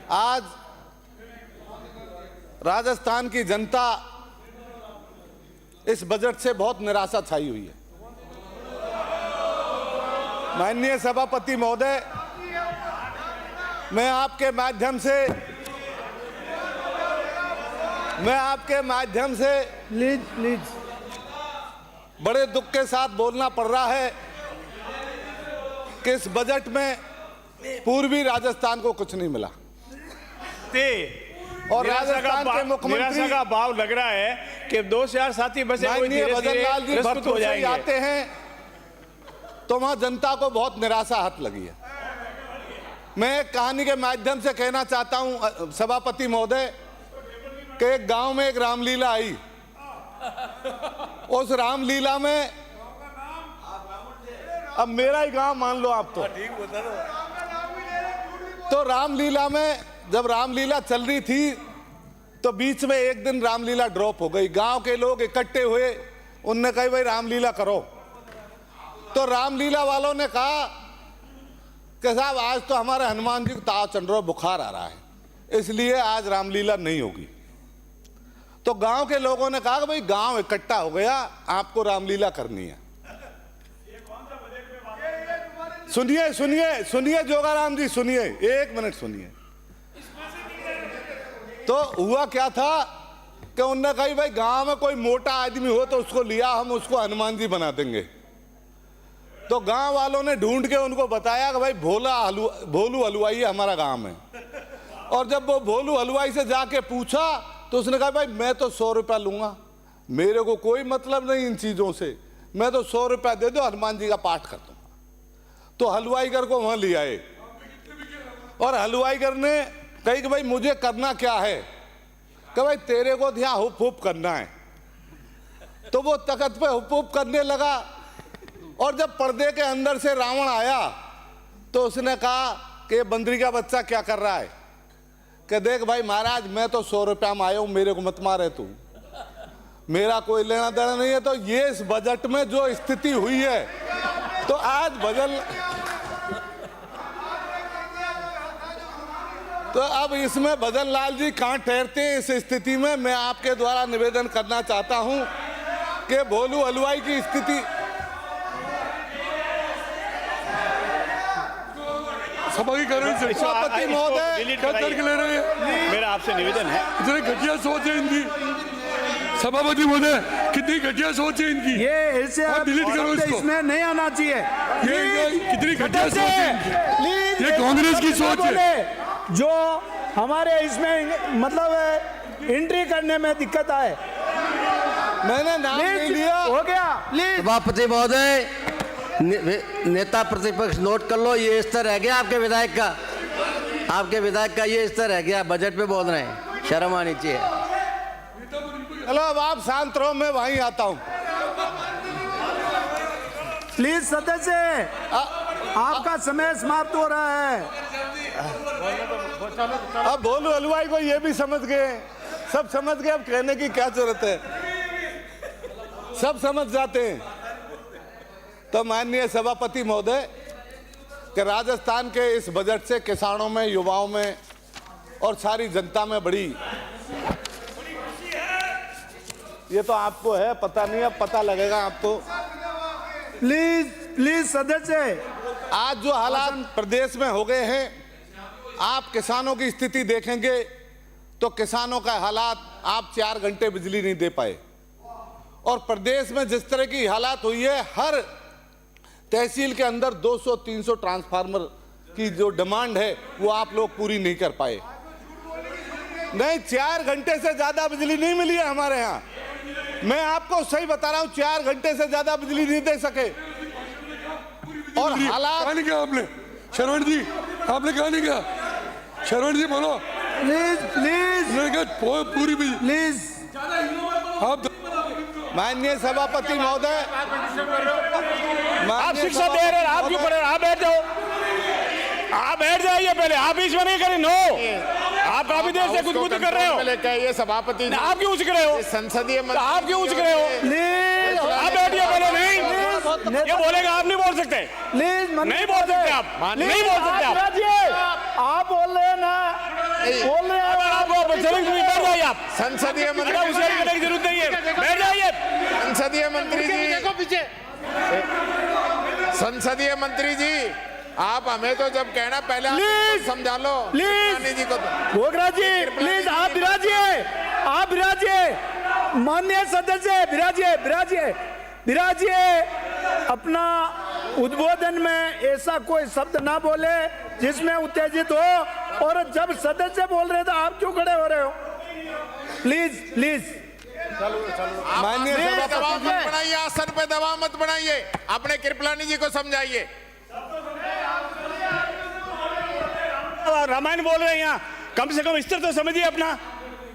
आज राजस्थान की जनता इस बजट से बहुत निराशा छाई हुई है। माननीय सभापति महोदय, मैं आपके माध्यम से प्लीज बड़े दुख के साथ बोलना पड़ रहा है कि इस बजट में पूर्वी राजस्थान को कुछ नहीं मिला और राजस्थान के मुख्यमंत्री का भाव लग रहा है कि 2007 बसें भजन लाल जी भरतपुर से आते हैं तो वहां जनता को बहुत निराशा हाथ लगी है। मैं एक कहानी के माध्यम से कहना चाहता हूं सभापति महोदय कि एक गांव में एक रामलीला आई। उस रामलीला में, अब मेरा ही गांव मान लो आप, तो रामलीला में जब रामलीला चल रही थी तो बीच में एक दिन रामलीला ड्रॉप हो गई। गांव के लोग इकट्ठे हुए, उनने कहा भाई रामलीला करो। तो रामलीला वालों ने कहा कि साहब आज तो हमारे हनुमान जी को ताव चढ़ रहा, बुखार आ रहा है, इसलिए आज रामलीला नहीं होगी। तो गांव के लोगों ने कहा कि भाई गांव इकट्ठा हो गया, आपको रामलीला करनी है। सुनिए सुनिए सुनिए जोगाराम जी, सुनिए, एक मिनट सुनिए। तो हुआ क्या था कि उन्होंने कहा भाई गांव में कोई मोटा आदमी हो तो उसको लिया, हम उसको हनुमान जी बना देंगे। तो गांव वालों ने ढूंढ के उनको बताया कि भाई भोलू हलवाई है हमारा गांव में। और जब वो भोलू हलवाई से जाके पूछा तो उसने कहा भाई मैं तो 100 रुपया लूंगा, मेरे को कोई मतलब नहीं इन चीजों से, मैं तो 100 रुपया दे दो, हनुमान जी का पाठ कर दूंगा। तो हलवाईगर को वहां ले आए और हलवाईगर ने कही कि भाई मुझे करना क्या है, कि भाई तेरे को यहाँ हुप हुप करना है। तो वो तख्त पे हुप हुप करने लगा और जब पर्दे के अंदर से रावण आया तो उसने कहा कि बंदरी का बच्चा क्या कर रहा है, कि देख भाई महाराज मैं तो 100 रुपया में आया हूं, मेरे को मत मारे तू, मेरा कोई लेना देना नहीं है। तो ये इस बजट में जो स्थिति हुई है, तो आज तो अब इसमें भजन लाल जी कहां ठहरते हैं। इस स्थिति में मैं आपके द्वारा निवेदन करना चाहता हूं कि भोलू हलवाई की स्थिति, सभापति महोदय क्या तर्क ले रहे हैं? मेरा आपसे निवेदन है, इतनी घटिया सोच है इनकी। सभापति महोदय कितनी घटिया सोच है इनकी, ये ऐसे डिलीट करो इसको, इसमें नहीं आना चाहिए। ये कितनी घटिया सोच है इनकी। ये कांग्रेस की सोच है जो हमारे इसमें मतलब एंट्री करने में दिक्कत आए। मैंने नाम नहीं लिया, हो गया। सभापति महोदय, नेता प्रतिपक्ष नोट कर लो, ये स्तर रह गया आपके विधायक का, ये स्तर रह गया, बजट पे बोल रहे हैं, शर्म आनी चाहिए। चलो अब आप शांत रहो, मैं वहीं आता हूं। प्लीज सदस्य, आपका समय समाप्त हो रहा है। अब भोलू हलवाई को ये भी समझ गए, सब समझ गए, अब कहने की क्या जरूरत है, सब समझ जाते हैं। तो माननीय सभापति महोदय, कि राजस्थान के इस बजट से किसानों में, युवाओं में और सारी जनता में बड़ी, ये तो आपको है पता नहीं, अब पता लगेगा आपको। प्लीज सदस्य, आज जो हालात प्रदेश में हो गए हैं, आप किसानों की स्थिति देखेंगे तो किसानों का हालात, आप 4 घंटे बिजली नहीं दे पाए। और प्रदेश में जिस तरह की हालात हुई है, हर तहसील के अंदर 200-300 ट्रांसफार्मर की जो डिमांड है वो आप लोग पूरी नहीं कर पाए। नहीं, 4 घंटे से ज्यादा बिजली नहीं मिली है हमारे यहाँ। मैं आपको सही बता रहा हूं, 4 घंटे से ज्यादा बिजली नहीं दे सके। और हालात कहा नहीं, क्या आपने शरवण जी, आपने कहा नहीं, क्या शरवण जी बोलो प्लीज पूरी प्लीज। आप माननीय सभापति महोदय, आप शिक्षा दे रहे हैं, आप क्यों पढ़े? आप बैठ जाओ, आप बैठ जाइए पहले, आप बीच में नहीं करें। नो, आप काफी देर से कुछ कर रहे हो। ये सभापति, आप क्यों उछक रहे हो? संसदीय आप क्यों उछक रहे हो? आप बैठिए पहले। नहीं, ये बोलेगा, आप नहीं बोल सकते, प्लीज नहीं बोल सकते, आप नहीं बोल सकते। आप बोल रहे हैं ना, बोल रहे अब हैं आपको बैठ जाइए आप। संसदीय अरे मंत्री उसे करने की जरूरत नहीं है, बैठ जाइए। संसदीय मंत्री जी, संसदीय मंत्री जी, आप हमें तो जब कहना पहले आप Please! समझा लो Please! कृपलानी जी को तो। गोगरा जी प्लीज आप विराजिए, आप विराजिए, माननीय सदस्य विराजिए, विराजिए, विराजिए। अपना उद्बोधन में ऐसा कोई शब्द ना बोले जिसमें उत्तेजित हो, और जब सदस्य बोल रहे तो आप क्यों खड़े हो रहे हो? Please please. माननीय दबाव सभापति मत बनाइए, आसन पे दबाव मत बनाइए, अपने कृपलानी जी को समझाइए। रामायण बोल रहे हैं यहाँ, कम से कम स्तर तो समझिए अपना।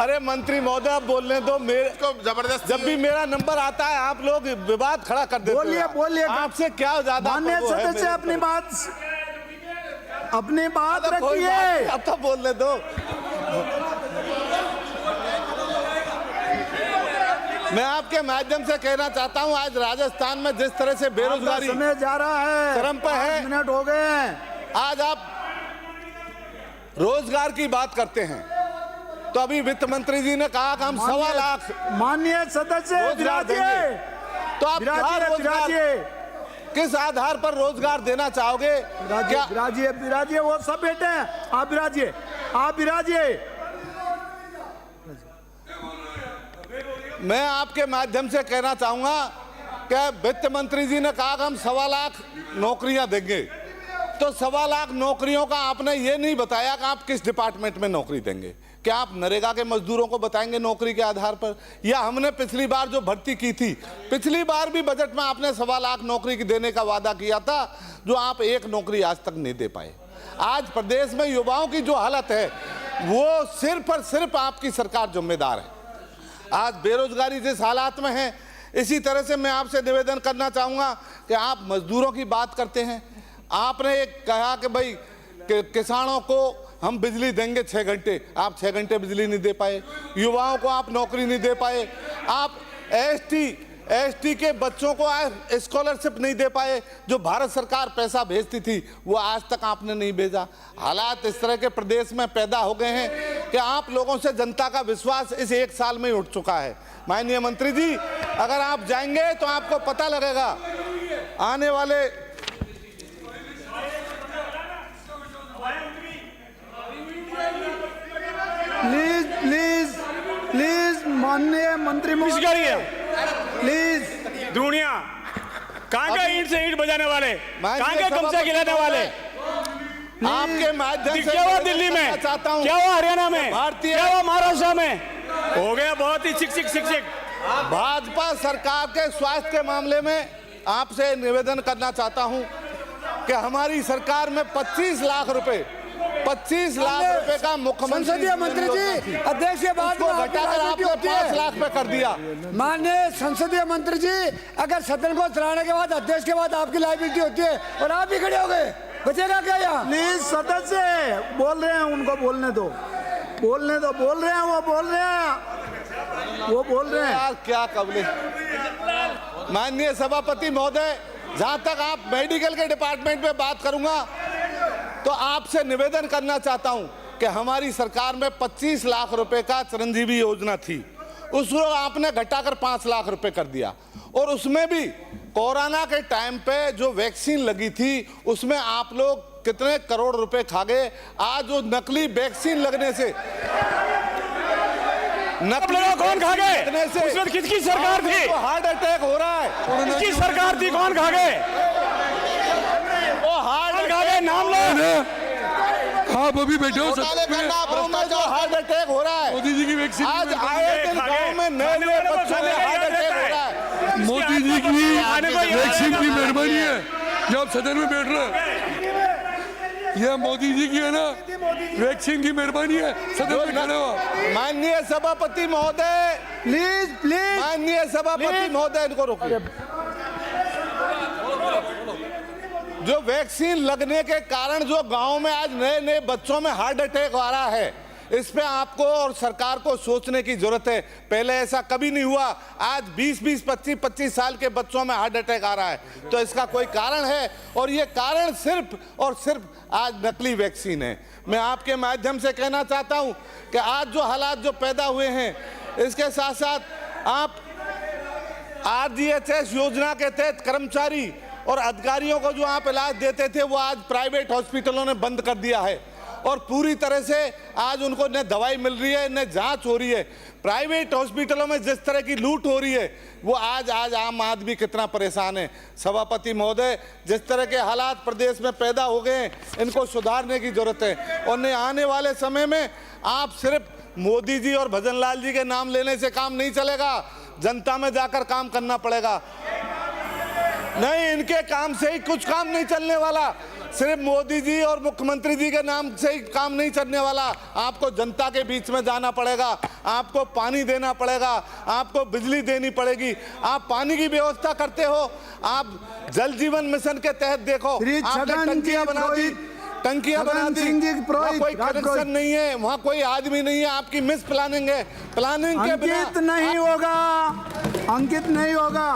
अरे मंत्री महोदय आप बोलने दो, मेरे इसको जबरदस्ती जब भी मेरा नंबर आता है आप लोग विवाद खड़ा कर देते हो। बोलिए, बोलिए। आपसे क्या ज्यादा माननीय वो है सदस्य मेरे अपनी को? बात मतलब कोई बात नहीं, रखिए। अब तो बोलने दो। मैं आपके माध्यम से कहना चाहता हूं, आज राजस्थान में जिस तरह से बेरोजगारी आपका समय जा रहा है, चरम पे है। 5 मिनट हो गए हैं। आज आप रोजगार की बात करते हैं, तो अभी वित्त मंत्री जी ने कहा कि हम 1.25 लाख माननीय सदस्य रोजगार विराजिए, देंगे। तो आप क्या विराजिए, रोजगार, विराजिए, किस आधार पर रोजगार देना चाहोगे? क्या विराजिए, विराजिए, वो सब बैठे हैं, आप विराजिए, आप विराजिए। मैं आपके माध्यम से कहना चाहूंगा कि वित्त मंत्री जी ने कहा कि हम 1.25 लाख नौकरियां देंगे, तो 1.25 लाख नौकरियों का आपने ये नहीं बताया कि आप किस डिपार्टमेंट में नौकरी देंगे। क्या आप नरेगा के मजदूरों को बताएंगे नौकरी के आधार पर, या हमने पिछली बार जो भर्ती की थी, पिछली बार भी बजट में आपने 1.25 लाख नौकरी की देने का वादा किया था, जो आप एक नौकरी आज तक नहीं दे पाए। आज प्रदेश में युवाओं की जो हालत है वो सिर्फ और सिर्फ आपकी सरकार जिम्मेदार है। आज बेरोजगारी जिस हालात में है, इसी तरह से मैं आपसे निवेदन करना चाहूँगा कि आप मजदूरों की बात करते हैं। आपने एक कहा कि भाई किसानों को हम बिजली देंगे 6 घंटे, आप 6 घंटे बिजली नहीं दे पाए। युवाओं को आप नौकरी नहीं दे पाए। आप एसटी के बच्चों को आज स्कॉलरशिप नहीं दे पाए, जो भारत सरकार पैसा भेजती थी वो आज तक आपने नहीं भेजा। हालात इस तरह के प्रदेश में पैदा हो गए हैं कि आप लोगों से जनता का विश्वास इस 1 साल में ही उठ चुका है। माननीय मंत्री जी, अगर आप जाएंगे तो आपको पता लगेगा आने वाले प्लीज प्लीज प्लीज, माननीय मंत्री किस महोदय, करिए प्लीज। दुनिया कहाँ के ईंट से ईंट बजाने वाले, कहाँ के कब्जा गिराने वाले? आपके माध्यम से क्या हुआ दिल्ली में, चाहता हूं, क्या हुआ हरियाणा में, भारतीय क्या हुआ महाराष्ट्र में? हो गया बहुत ही शिक्षक। भाजपा सरकार के स्वास्थ्य के मामले में आपसे निवेदन करना चाहता हूं कि हमारी सरकार में 25 लाख रुपए का मुख्यमंत्री संसदीय मंत्री जी, अध्यक्ष के बाद उसको घटाकर आपने 5 लाख पे कर दिया। माननीय संसदीय मंत्री जी, अगर सदन को चलाने के बाद अध्यक्ष के बाद आपकी लायबिलिटी होती है और आप भी खड़े हो गए, बचेगा क्या यहाँ? प्लीज सदस्य बोल रहे हैं, उनको बोलने दो, बोलने दो, बोल रहे हैं, वो बोल रहे हैं, वो बोल रहे हैं। यार क्या कबले। माननीय सभापति महोदय, जहां तक आप मेडिकल के डिपार्टमेंट में बात करूंगा तो आपसे निवेदन करना चाहता हूं कि हमारी सरकार में 25 लाख रुपए का चिरंजीवी योजना थी, उसको आपने घटाकर 5 लाख रुपए कर दिया। और उसमें भी कोरोना के टाइम पे जो वैक्सीन लगी थी उसमें आप लोग कितने करोड़ रुपए खा गए। आज जो नकली वैक्सीन लगने से कौन खा गए? उसमें किसकी सरकार थी? हार्ट अटैक हो रहा है। किसकी सरकार थी? कौन खा गए? वो हार्ट खा गए, नाम लो। आप अभी बैठे हो घोटाले करना आपको में जो हार्ट अटैक हो रहा है। मोदी जी की वैक्सीन आज आए दिन गांव में नए बच्चों में हार्ट अटैक हो रहा है। मोदी जी की वैक्सीन की मेहरबानी है जो आप सदन में बैठ रहे हैं। यह मोदी जी की है ना, वैक्सीन की मेहरबानी है, सदन में खड़े हो। माननीय सभापति महोदय, प्लीज प्लीज, माननीय सभापति महोदय, इनको रोकिए। जो वैक्सीन लगने के कारण जो गांव में आज नए बच्चों में हार्ट अटैक आ रहा है, इस पे आपको और सरकार को सोचने की जरूरत है। पहले ऐसा कभी नहीं हुआ। आज 20-20, 25-25 साल के बच्चों में हार्ट अटैक आ रहा है। तो इसका कोई कारण है, और ये कारण सिर्फ और सिर्फ आज नकली वैक्सीन है। मैं आपके माध्यम से कहना चाहता हूं कि आज जो हालात जो पैदा हुए हैं, इसके साथ साथ आप RGHS योजना के तहत कर्मचारी और अधिकारियों को जो आप इलाज देते थे, वो आज प्राइवेट हॉस्पिटलों ने बंद कर दिया है, और पूरी तरह से आज उनको न दवाई मिल रही है न जांच हो रही है। प्राइवेट हॉस्पिटलों में जिस तरह की लूट हो रही है, वो आज आम आदमी कितना परेशान है। सभापति महोदय, जिस तरह के हालात प्रदेश में पैदा हो गए हैं, इनको सुधारने की जरूरत है। और न आने वाले समय में आप सिर्फ मोदी जी और भजन लाल जी के नाम लेने से काम नहीं चलेगा, जनता में जाकर काम करना पड़ेगा। नहीं, इनके काम से ही कुछ काम नहीं चलने वाला। सिर्फ मोदी जी और मुख्यमंत्री जी के नाम से ही काम नहीं चलने वाला। आपको जनता के बीच में जाना पड़ेगा, आपको पानी देना पड़ेगा, आपको बिजली देनी पड़ेगी। आप पानी की व्यवस्था करते हो, आप जल जीवन मिशन के तहत देखो, आपने टंकियां बना दी, टंकियां बना दी, वहाँ कोई कनेक्शन नहीं है, वहाँ कोई आदमी नहीं है। आपकी मिस प्लानिंग है। प्लानिंग के बिना नहीं होगा, अंकित नहीं होगा।